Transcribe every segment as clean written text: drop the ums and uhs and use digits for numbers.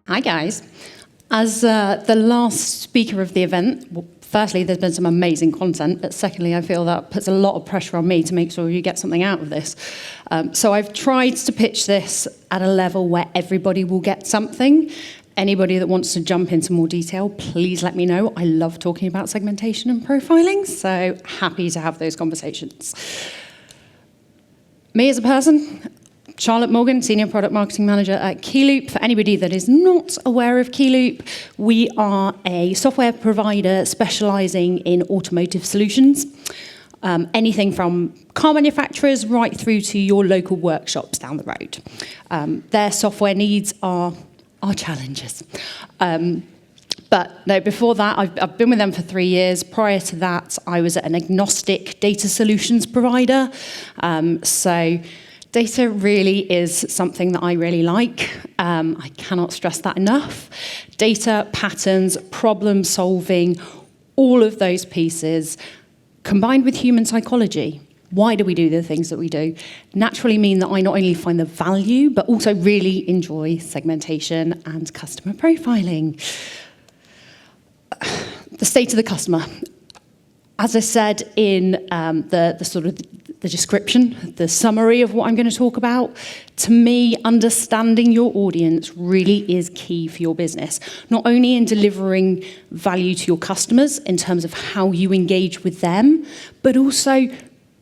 Hi guys. As the last speaker of the event, well, firstly, there's been some amazing content, but secondly, I feel that puts a lot of pressure on me to make sure you get something out of this. So I've tried to pitch this at a level where everybody will get something. Anybody that wants to jump into more detail, please let me know. I love talking about segmentation and profiling, so happy to have those conversations. Me as a person, Charlotte Morgan, Senior Product Marketing Manager at Keyloop. For anybody that is not aware of Keyloop, we are a software provider specializing in automotive solutions. Anything from car manufacturers right through to your local workshops down the road. Their software needs are challenges. But no, before that, I've been with them for 3 years. Prior to that, I was at an agnostic data solutions provider. So data really is something that I really like. I cannot stress that enough. Data, patterns, problem solving, all of those pieces, combined with human psychology. Why do we do the things that we do? Naturally mean that I not only find the value, but also really enjoy segmentation and customer profiling. The state of the customer. As I said in the description, the summary of what I'm going to talk about, to me, understanding your audience really is key for your business. Not only in delivering value to your customers in terms of how you engage with them, but also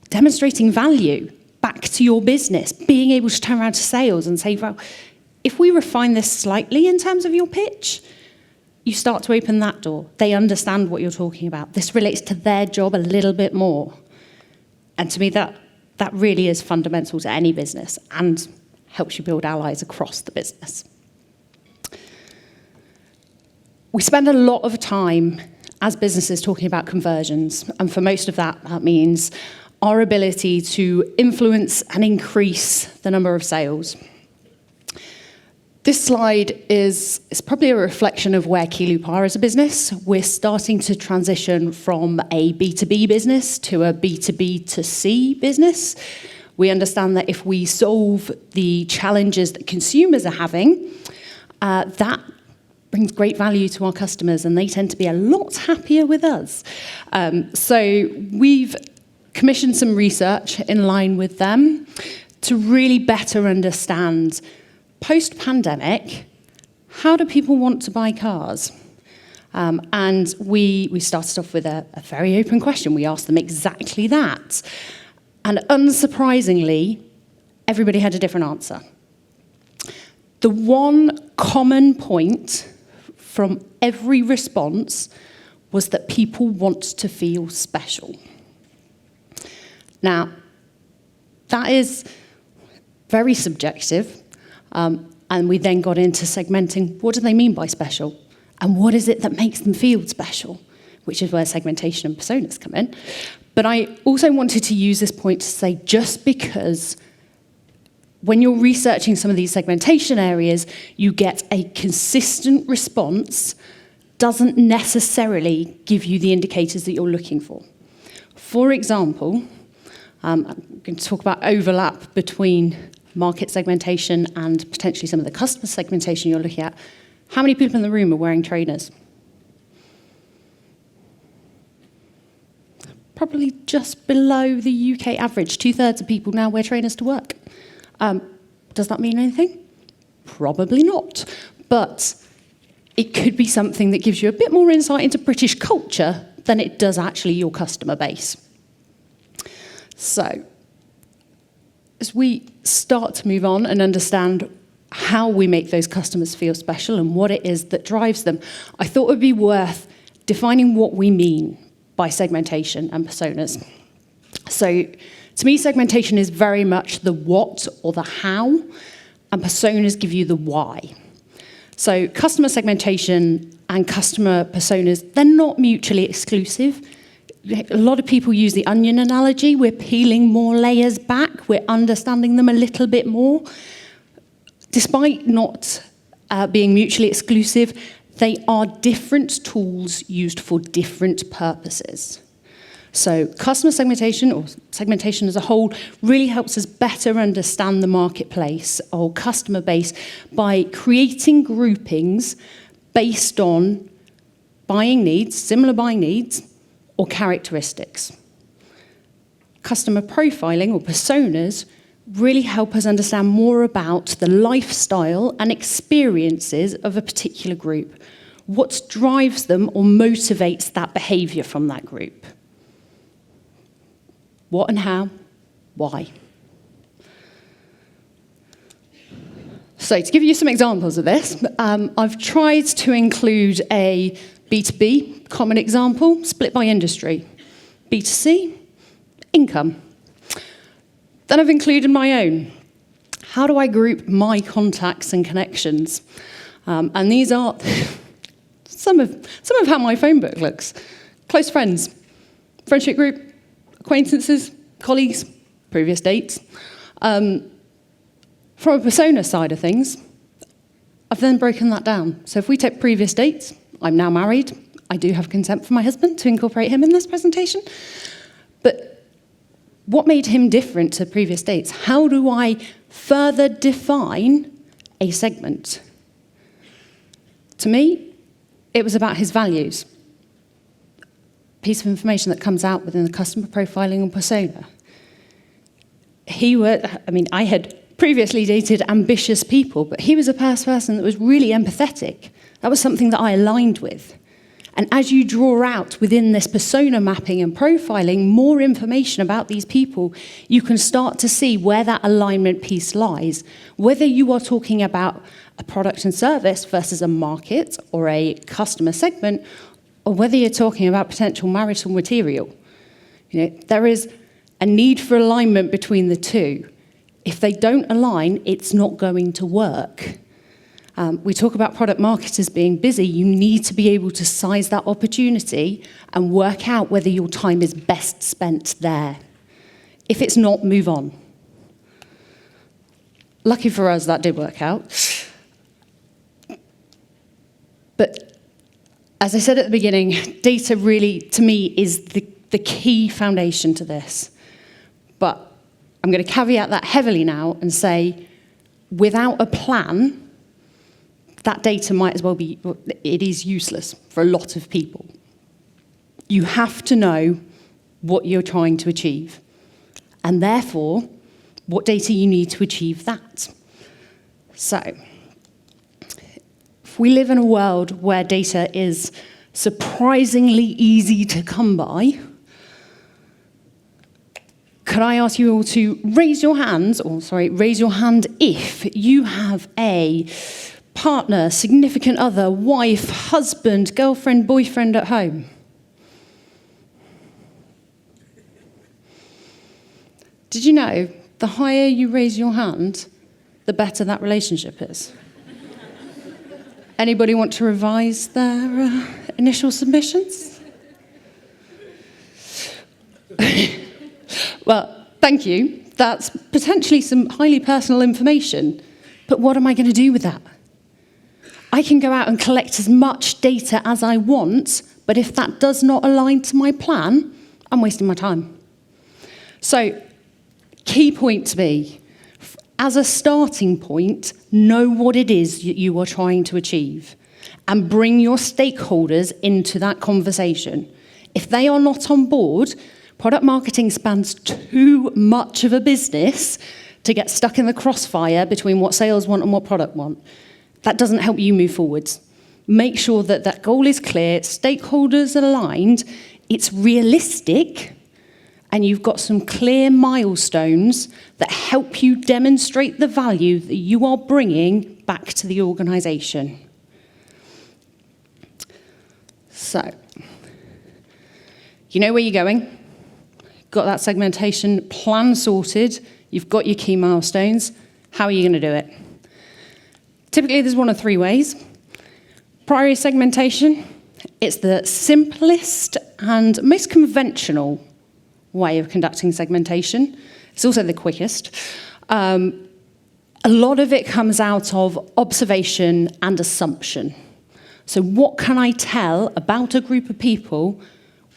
demonstrating value back to your business, being able to turn around to sales and say, well, if we refine this slightly in terms of your pitch, you start to open that door. They understand what you're talking about. This relates to their job a little bit more. And to me, that really is fundamental to any business and helps you build allies across the business. We spend a lot of time as businesses talking about conversions. And for most of that means our ability to influence and increase the number of sales. This slide is probably a reflection of where Keyloop are as a business. We're starting to transition from a B2B business to a B2B2C business. We understand that if we solve the challenges that consumers are having, that brings great value to our customers, and they tend to be a lot happier with us. So we've commissioned some research in line with them to really better understand post-pandemic, how do people want to buy cars? And we started off with a very open question. We asked them exactly that. And unsurprisingly, everybody had a different answer. The one common point from every response was that people want to feel special. Now, that is very subjective. And we then got into segmenting, what do they mean by special? And what is it that makes them feel special? Which is where segmentation and personas come in. But I also wanted to use this point to say, just because when you're researching some of these segmentation areas, you get a consistent response, doesn't necessarily give you the indicators that you're looking for. For example, I'm going to talk about overlap between market segmentation and potentially some of the customer segmentation you're looking at. How many people in the room are wearing trainers? Probably just below the UK average. 2/3 of people now wear trainers to work. Does that mean anything? Probably not. But it could be something that gives you a bit more insight into British culture than it does actually your customer base. So, as we start to move on and understand how we make those customers feel special and what it is that drives them, I thought it would be worth defining what we mean by segmentation and personas. So, to me, segmentation is very much the what or the how, and personas give you the why. So, customer segmentation and customer personas, they're not mutually exclusive. A lot of people use the onion analogy. We're peeling more layers back. We're understanding them a little bit more. Despite not being mutually exclusive, they are different tools used for different purposes. So customer segmentation, or segmentation as a whole, really helps us better understand the marketplace or customer base by creating groupings based on buying needs, similar buying needs, or characteristics. Customer profiling, or personas, really help us understand more about the lifestyle and experiences of a particular group. What drives them or motivates that behavior from that group? What and how, why? So to give you some examples of this, I've tried to include a B2B common example, split by industry. B2C, income. Then I've included my own. How do I group my contacts and connections? And these are some of how my phone book looks. Close friends, friendship group, acquaintances, colleagues, previous dates. From a persona side of things, I've then broken that down. So if we take previous dates, I'm now married. I do have consent from my husband to incorporate him in this presentation. But what made him different to previous dates? How do I further define a segment? To me, it was about his values. Piece of information that comes out within the customer profiling and persona. I had previously dated ambitious people, but he was a person that was really empathetic. That was something that I aligned with. And as you draw out within this persona mapping and profiling more information about these people, you can start to see where that alignment piece lies. Whether you are talking about a product and service versus a market or a customer segment, or whether you're talking about potential marital material. There is a need for alignment between the two. If they don't align, it's not going to work. We talk about product marketers being busy. You need to be able to size that opportunity and work out whether your time is best spent there. If it's not, move on. Lucky for us, that did work out. But as I said at the beginning, data really, to me, is the key foundation to this. But I'm going to caveat that heavily now and say, without a plan, that data might as well be, it is useless for a lot of people. You have to know what you're trying to achieve, and therefore, what data you need to achieve that. So, if we live in a world where data is surprisingly easy to come by, could I ask you all to raise your hand if you have a partner, significant other, wife, husband, girlfriend, boyfriend at home? Did you know the higher you raise your hand, the better that relationship is? Anybody want to revise their initial submissions? Well, thank you. That's potentially some highly personal information, but what am I going to do with that? I can go out and collect as much data as I want, but if that does not align to my plan, I'm wasting my time. So, key point to me, as a starting point, know what it is you are trying to achieve and bring your stakeholders into that conversation. If they are not on board, product marketing spans too much of a business to get stuck in the crossfire between what sales want and what product want. That doesn't help you move forwards. Make sure that that goal is clear, stakeholders are aligned, it's realistic, and you've got some clear milestones that help you demonstrate the value that you are bringing back to the organisation. So, you know where you're going, got that segmentation plan sorted, you've got your key milestones, how are you going to do it? Typically, there's one of three ways. Priority segmentation, it's the simplest and most conventional way of conducting segmentation. It's also the quickest. A lot of it comes out of observation and assumption. So what can I tell about a group of people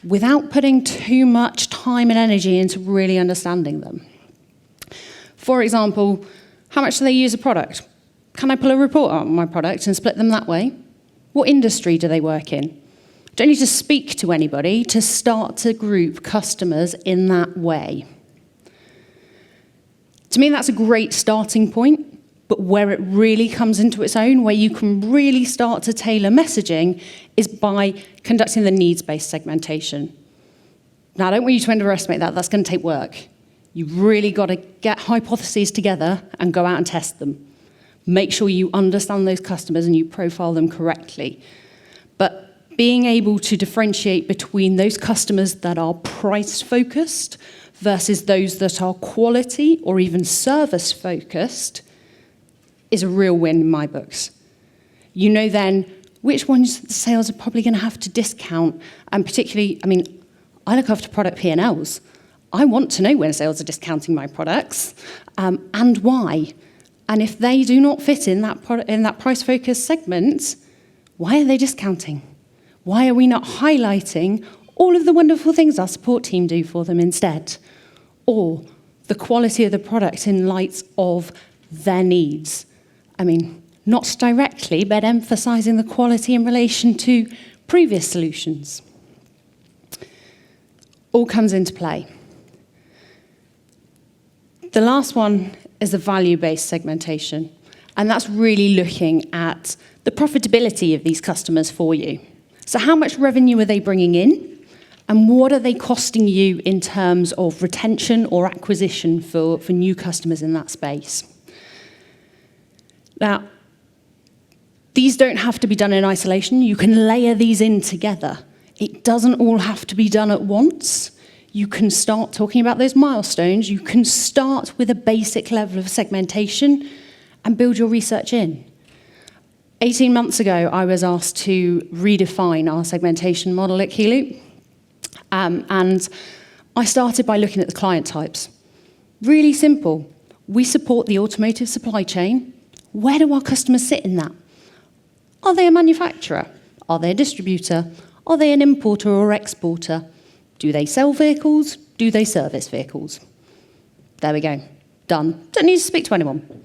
without putting too much time and energy into really understanding them. For example, how much do they use a product? Can I pull a report out on my product and split them that way? What industry do they work in? Don't need to speak to anybody to start to group customers in that way. To me, that's a great starting point, but where it really comes into its own, where you can really start to tailor messaging, is by conducting the needs-based segmentation. Now, I don't want you to underestimate that. That's going to take work. You've really got to get hypotheses together and go out and test them. Make sure you understand those customers and you profile them correctly. But being able to differentiate between those customers that are price-focused versus those that are quality or even service-focused is a real win in my books. You know then which ones the sales are probably going to have to discount, and particularly, I look after product P&Ls. I want to know when sales are discounting my products and why. And if they do not fit in that price-focused segment, why are they discounting? Why are we not highlighting all of the wonderful things our support team do for them instead? Or the quality of the product in light of their needs? Not directly, but emphasizing the quality in relation to previous solutions. All comes into play. The last one is the value-based segmentation, and that's really looking at the profitability of these customers for you. So how much revenue are they bringing in, and what are they costing you in terms of retention or acquisition for new customers in that space? Now, these don't have to be done in isolation. You can layer these in together. It doesn't all have to be done at once. You can start talking about those milestones. You can start with a basic level of segmentation and build your research in. 18 months ago, I was asked to redefine our segmentation model at Keyloop. And I started by looking at the client types. Really simple. We support the automotive supply chain. Where do our customers sit in that? Are they a manufacturer? Are they a distributor? Are they an importer or exporter? Do they sell vehicles? Do they service vehicles? There we go. Done. Don't need to speak to anyone.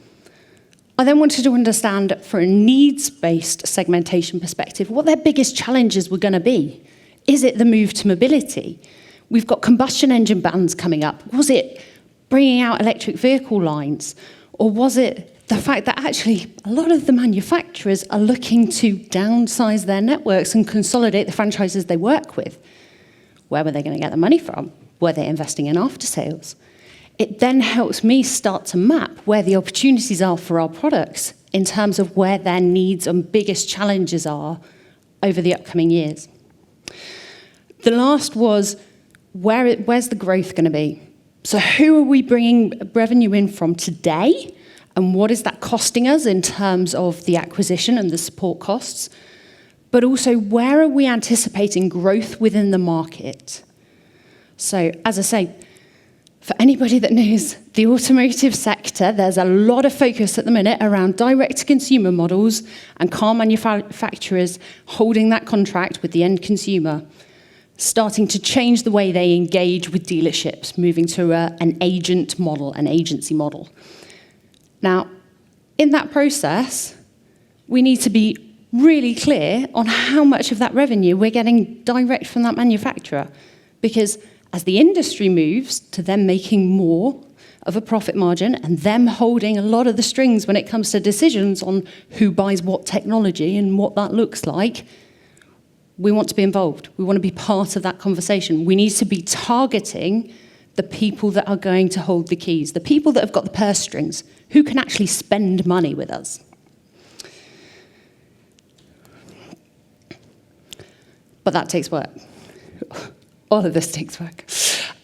I then wanted to understand, for a needs-based segmentation perspective, what their biggest challenges were going to be. Is it the move to mobility? We've got combustion engine bans coming up. Was it bringing out electric vehicle lines? Or was it the fact that actually a lot of the manufacturers are looking to downsize their networks and consolidate the franchises they work with? Where were they going to get the money from? Were they investing in after-sales? It then helps me start to map where the opportunities are for our products in terms of where their needs and biggest challenges are over the upcoming years. The last was, where's the growth going to be? So who are we bringing revenue in from today? And what is that costing us in terms of the acquisition and the support costs? But also, where are we anticipating growth within the market? So, as I say, for anybody that knows the automotive sector, there's a lot of focus at the minute around direct-to-consumer models and car manufacturers holding that contract with the end consumer, starting to change the way they engage with dealerships, moving to an agent model, an agency model. Now, in that process, we need to be really clear on how much of that revenue we're getting direct from that manufacturer. Because as the industry moves to them making more of a profit margin and them holding a lot of the strings when it comes to decisions on who buys what technology and what that looks like, we want to be involved. We want to be part of that conversation. We need to be targeting the people that are going to hold the keys, the people that have got the purse strings, who can actually spend money with us. But that takes work. All of this takes work.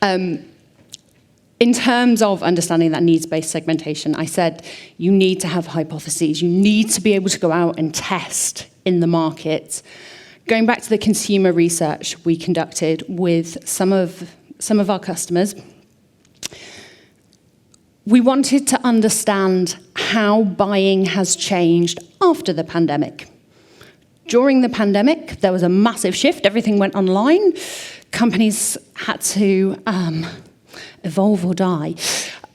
In terms of understanding that needs-based segmentation, I said you need to have hypotheses. You need to be able to go out and test in the market. Going back to the consumer research we conducted with some of our customers, we wanted to understand how buying has changed after the pandemic. During the pandemic, there was a massive shift. Everything went online. companies had to evolve or die.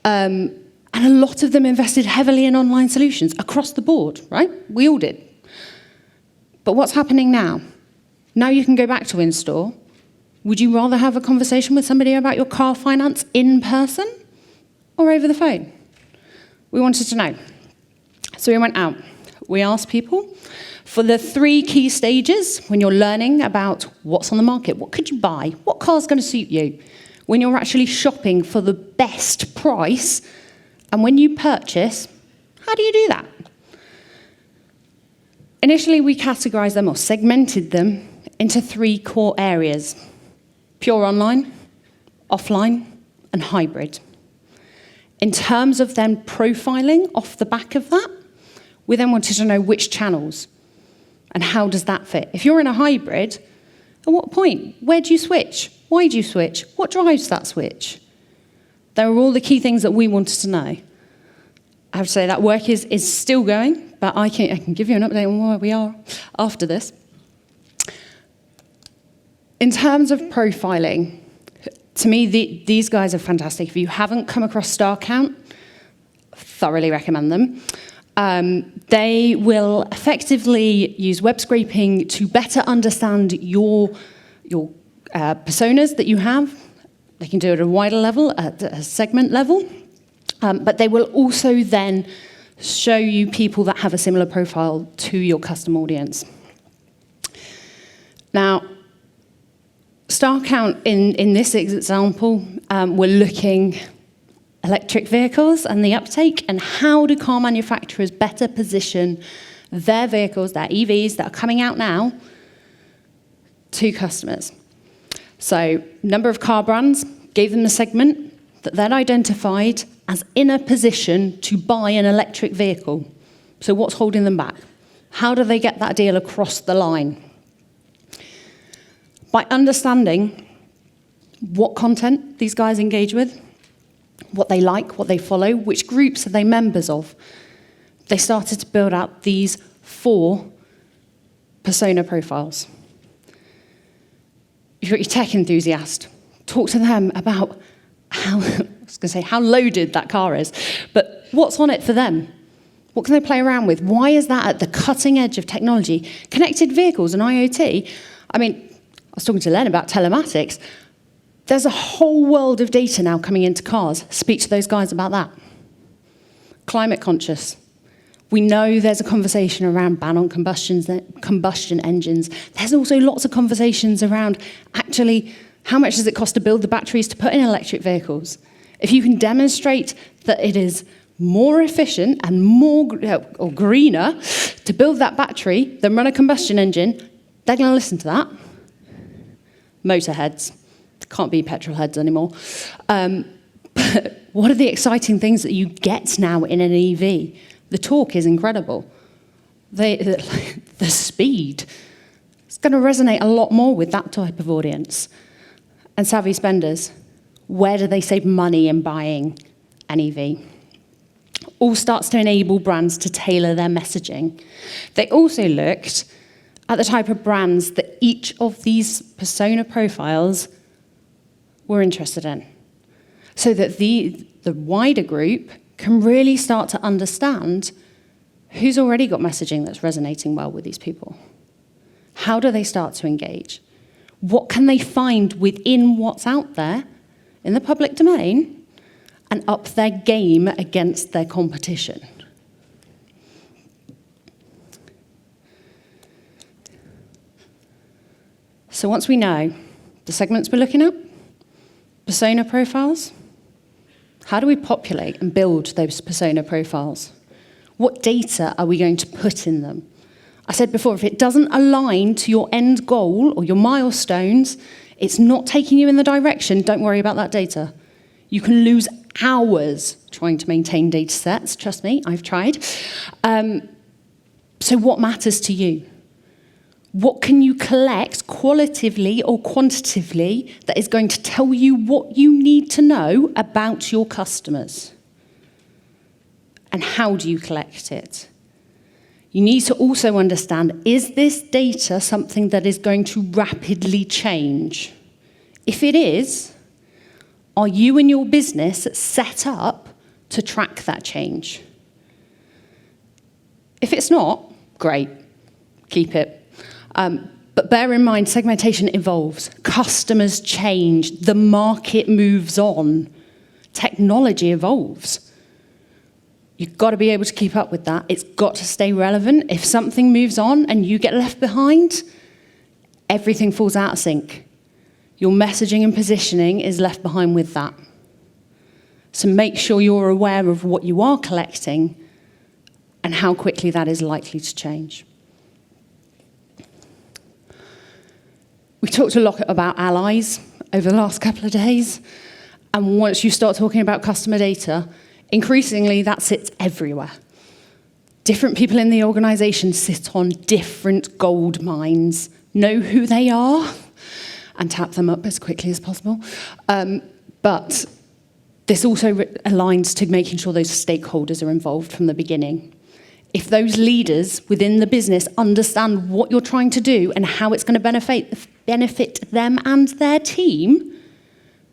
And a lot of them invested heavily in online solutions across the board, right? We all did. But what's happening now? Now you can go back to in-store. Would you rather have a conversation with somebody about your car finance in person or over the phone? We wanted to know. So we went out. We asked people for the 3 key stages when you're learning about what's on the market. What could you buy? What car's going to suit you? When you're actually shopping for the best price, and when you purchase, how do you do that? Initially, we categorized them or segmented them into 3 core areas: pure online, offline, and hybrid. In terms of then profiling off the back of that, we then wanted to know which channels and how does that fit. If you're in a hybrid, at what point? Where do you switch? Why do you switch? What drives that switch? They were all the key things that we wanted to know. I have to say that work is still going, but I can give you an update on where we are after this. In terms of profiling, to me, these guys are fantastic. If you haven't come across StarCount, thoroughly recommend them. They will effectively use web scraping to better understand your personas that you have. They can do it at a wider level, at a segment level. But they will also then show you people that have a similar profile to your custom audience. Now, StarCount in this example, we're looking electric vehicles and the uptake, and how do car manufacturers better position their vehicles, their EVs that are coming out now, to customers. So, number of car brands, gave them a segment that then identified as in a position to buy an electric vehicle. So what's holding them back? How do they get that deal across the line? By understanding what content these guys engage with, what they like, what they follow, which groups are they members of, they started to build out these 4 persona profiles. If you're a tech enthusiast, talk to them about how loaded that car is, but what's on it for them? What can they play around with? Why is that at the cutting edge of technology? Connected vehicles and IoT. I mean, I was talking to Len about telematics. There's a whole world of data now coming into cars. Speak to those guys about that. Climate conscious. We know there's a conversation around ban on combustion engines. There's also lots of conversations around actually how much does it cost to build the batteries to put in electric vehicles. If you can demonstrate that it is more efficient and more or greener to build that battery than run a combustion engine, they're going to listen to that. Motorheads. Can't be petrol heads anymore. But what are the exciting things that you get now in an EV? The torque is incredible. The speed. It's going to resonate a lot more with that type of audience. And savvy spenders. Where do they save money in buying an EV? All starts to enable brands to tailor their messaging. They also looked at the type of brands that each of these persona profiles were interested in, so that the wider group can really start to understand who's already got messaging that's resonating well with these people. How do they start to engage? What can they find within what's out there in the public domain and up their game against their competition? So once we know the segments we're looking at, persona profiles, how do we populate and build those persona profiles? What data are we going to put in them? I said before, if it doesn't align to your end goal or your milestones, it's not taking you in the direction, don't worry about that data. You can lose hours trying to maintain data sets. Trust me, I've tried. So what matters to you? What can you collect qualitatively or quantitatively that is going to tell you what you need to know about your customers? And how do you collect it? You need to also understand, is this data something that is going to rapidly change? If it is, are you and your business set up to track that change? If it's not, great, keep it. But bear in mind, segmentation evolves. Customers change. The market moves on. Technology evolves. You've got to be able to keep up with that. It's got to stay relevant. If something moves on and you get left behind, everything falls out of sync. Your messaging and positioning is left behind with that. So make sure you're aware of what you are collecting and how quickly that is likely to change. We talked a lot about allies over the last couple of days. And once you start talking about customer data, increasingly that sits everywhere. Different people in the organization sit on different gold mines, know who they are, and tap them up as quickly as possible. But this also aligns to making sure those stakeholders are involved from the beginning. If those leaders within the business understand what you're trying to do and how it's going to benefit them and their team,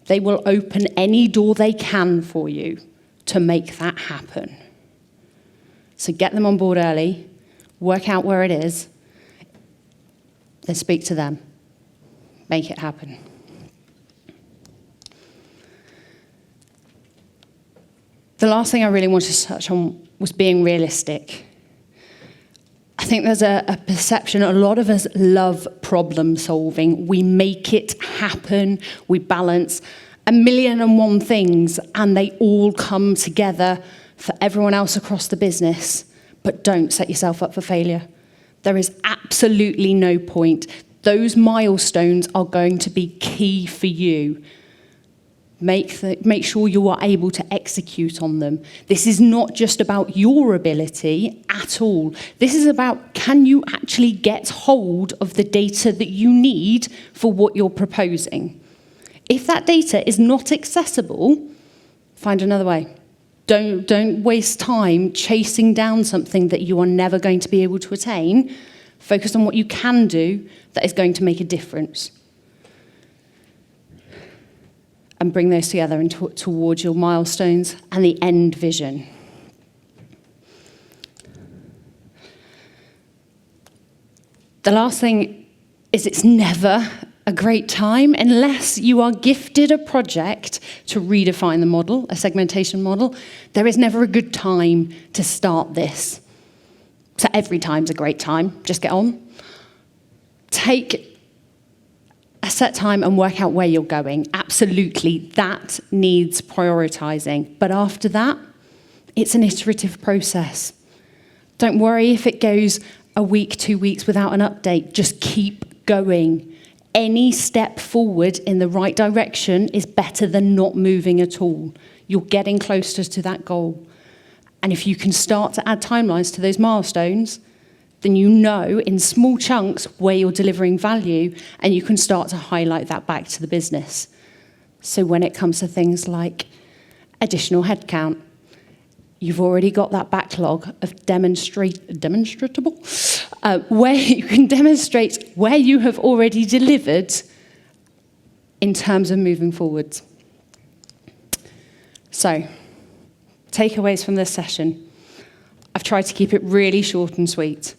they will open any door they can for you to make that happen. So get them on board early, work out where it is, then speak to them. Make it happen. The last thing I really wanted to touch on was being realistic. I think there's a perception, a lot of us love problem solving. We make it happen, we balance 1,000,001 things, and they all come together for everyone else across the business. But don't set yourself up for failure. There is absolutely no point. Those milestones are going to be key for you. Make sure you are able to execute on them. This is not just about your ability at all. This is about, can you actually get hold of the data that you need for what you're proposing? If that data is not accessible, find another way. Don't waste time chasing down something that you are never going to be able to attain. Focus on what you can do that is going to make a difference. And bring those together and towards your milestones and the end vision. The last thing is, it's never a great time unless you are gifted a project to redefine the model, a segmentation model. There is never a good time to start this. So every time's a great time. Just get on. Take a set time and work out where you're going. Absolutely, that needs prioritizing. But after that, it's an iterative process. Don't worry if it goes a week, 2 weeks without an update. Just keep going. Any step forward in the right direction is better than not moving at all. You're getting closer to that goal. And if you can start to add timelines to those milestones, then you know in small chunks where you're delivering value, and you can start to highlight that back to the business. So when it comes to things like additional headcount, you've already got that backlog of demonstrable, where you can demonstrate where you have already delivered in terms of moving forward. So, takeaways from this session. I've tried to keep it really short and sweet.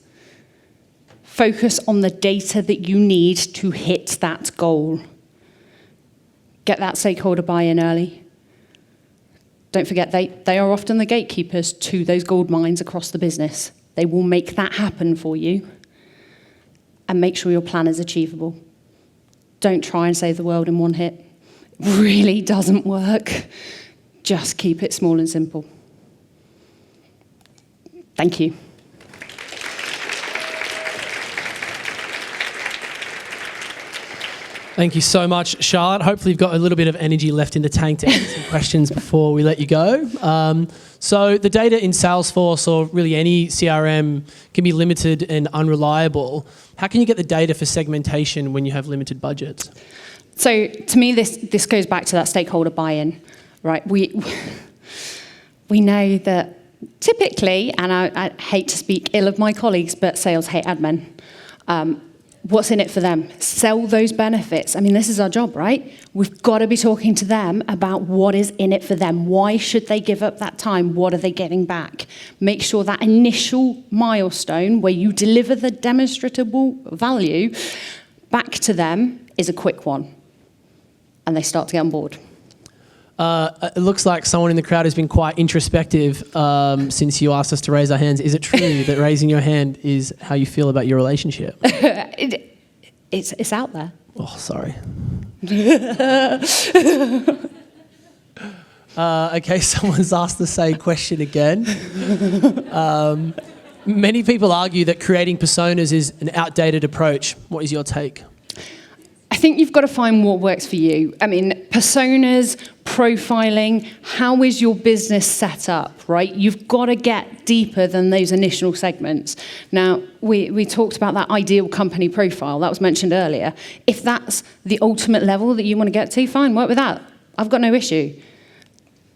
Focus on the data that you need to hit that goal. Get that stakeholder buy-in early. Don't forget, they are often the gatekeepers to those gold mines across the business. They will make that happen for you. And make sure your plan is achievable. Don't try and save the world in one hit. It really doesn't work. Just keep it small and simple. Thank you. Thank you so much, Charlotte. Hopefully you've got a little bit of energy left in the tank to answer some questions before we let you go. So the data in Salesforce, or really any CRM, can be limited and unreliable. How can you get the data for segmentation when you have limited budgets? So to me, this goes back to that stakeholder buy-in, right? We know that typically, and I hate to speak ill of my colleagues, but sales hate admin. what's in it for them? Sell those benefits. I mean, this is our job, right? We've got to be talking to them about what is in it for them. Why should they give up that time? What are they getting back? Make sure that initial milestone where you deliver the demonstrable value back to them is a quick one. And they start to get on board. It looks like someone in the crowd has been quite introspective since you asked us to raise our hands. Is it true that raising your hand is how you feel about your relationship? It's out there. Oh, sorry. Okay, someone's asked the same question again. Many people argue that creating personas is an outdated approach. What is your take? I think you've got to find what works for you. I mean, personas, profiling, how is your business set up, right? You've got to get deeper than those initial segments. Now, we talked about that ideal company profile that was mentioned earlier. If that's the ultimate level that you want to get to, fine, work with that. I've got no issue.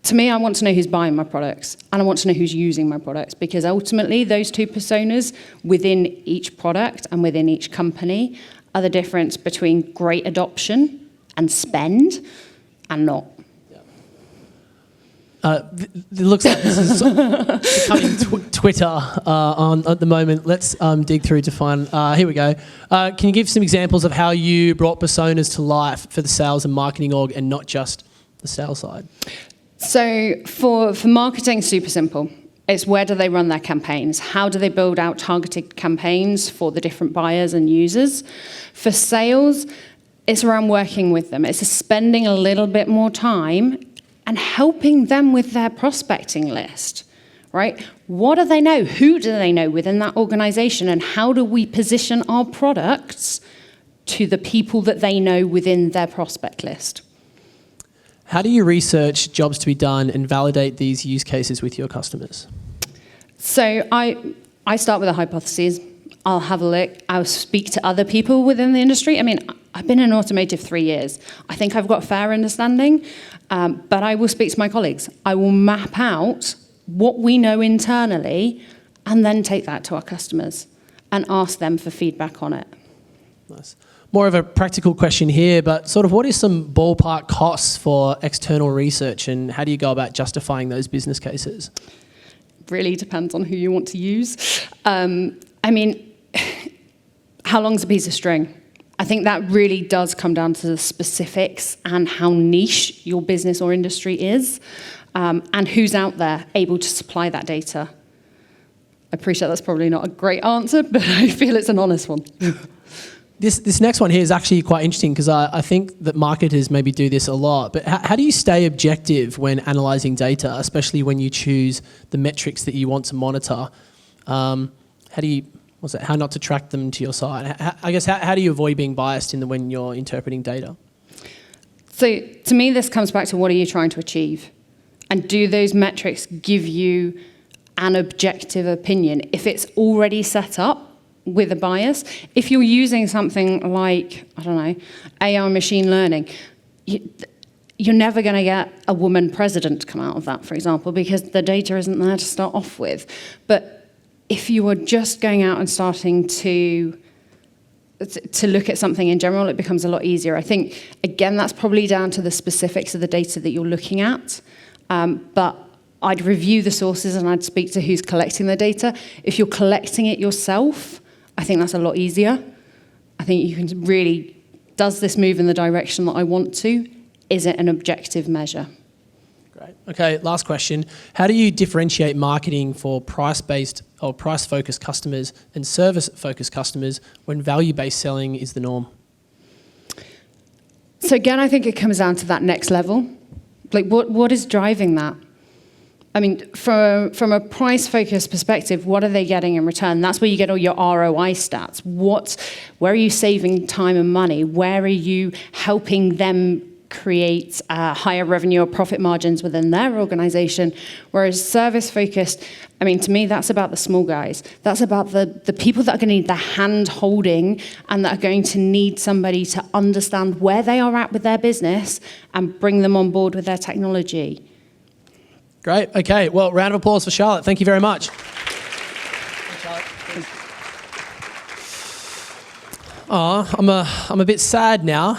To me, I want to know who's buying my products, and I want to know who's using my products, because ultimately those two personas within each product and within each company are the difference between great adoption and spend and not. It looks like this is becoming Twitter at the moment. Let's dig through to find. Here we go. Can you give some examples of how you brought personas to life for the sales and marketing org and not just the sales side? So for marketing, super simple. It's where do they run their campaigns? How do they build out targeted campaigns for the different buyers and users? For sales, it's around working with them. It's spending a little bit more time and helping them with their prospecting list, right? What do they know? Who do they know within that organization? And how do we position our products to the people that they know within their prospect list? How do you research jobs to be done and validate these use cases with your customers? So I start with a hypothesis. I'll have a look. I'll speak to other people within the industry. I mean, I've been in automotive 3 years. I think I've got a fair understanding, but I will speak to my colleagues. I will map out what we know internally and then take that to our customers and ask them for feedback on it. Nice. More of a practical question here, but sort of what is some ballpark costs for external research and how do you go about justifying those business cases? Really depends on who you want to use. I mean, how long's a piece of string? I think that really does come down to the specifics and how niche your business or industry is, and who's out there able to supply that data. I appreciate that's probably not a great answer, but I feel it's an honest one. This next one here is actually quite interesting because I think that marketers maybe do this a lot, but how do you stay objective when analysing data, especially when you choose the metrics that you want to monitor? How not to track them to your side? How do you avoid being biased when you're interpreting data? So to me, this comes back to what are you trying to achieve? And do those metrics give you an objective opinion? If it's already set up with a bias, if you're using something like, I don't know, AI machine learning, you're never going to get a woman president to come out of that, for example, because the data isn't there to start off with. But if you are just going out and starting to look at something in general, it becomes a lot easier. I think, again, that's probably down to the specifics of the data that you're looking at. But I'd review the sources and I'd speak to who's collecting the data. If you're collecting it yourself, I think that's a lot easier. I think you can really, does this move in the direction that I want to? Is it an objective measure? Great. Okay, last question. How do you differentiate marketing for price-based or price-focused customers and service-focused customers when value-based selling is the norm? So again, I think it comes down to that next level. Like, what is driving that? I mean, from a price-focused perspective, what are they getting in return? That's where you get all your ROI stats. Where are you saving time and money? Where are you helping them create higher revenue or profit margins within their organization? Whereas service-focused, I mean, to me, that's about the small guys. That's about the people that are going to need the hand-holding and that are going to need somebody to understand where they are at with their business and bring them on board with their technology. Great. Okay. Well, round of applause for Charlotte. Thank you very much. I'm a bit sad now.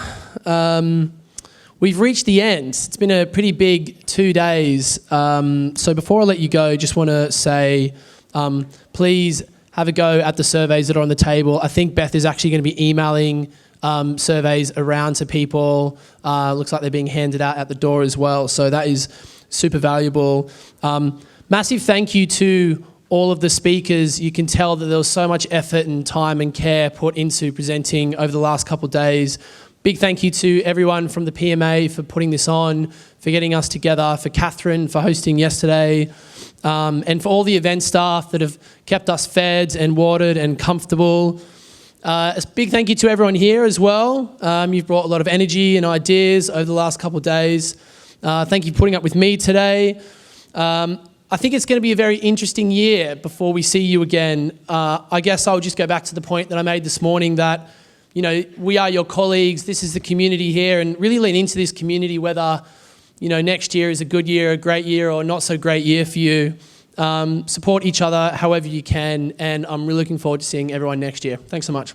We've reached the end. It's been a pretty big 2 days. So before I let you go, just want to say, please have a go at the surveys that are on the table. I think Beth is actually going to be emailing surveys around to people. Looks like they're being handed out at the door as well. So that is super valuable. Massive thank you to all of the speakers. You can tell that there was so much effort and time and care put into presenting over the last couple of days. Big thank you to everyone from the PMA for putting this on, for getting us together, for Catherine for hosting yesterday, and for all the event staff that have kept us fed and watered and comfortable. A big thank you to everyone here as well. You've brought a lot of energy and ideas over the last couple of days. Thank you for putting up with me today. I think it's going to be a very interesting year before we see you again. I guess I'll just go back to the point that I made this morning that, you know, we are your colleagues. This is the community here, and really lean into this community, whether, you know, next year is a good year, a great year, or not so great year for you. Support each other however you can, and I'm really looking forward to seeing everyone next year. Thanks so much.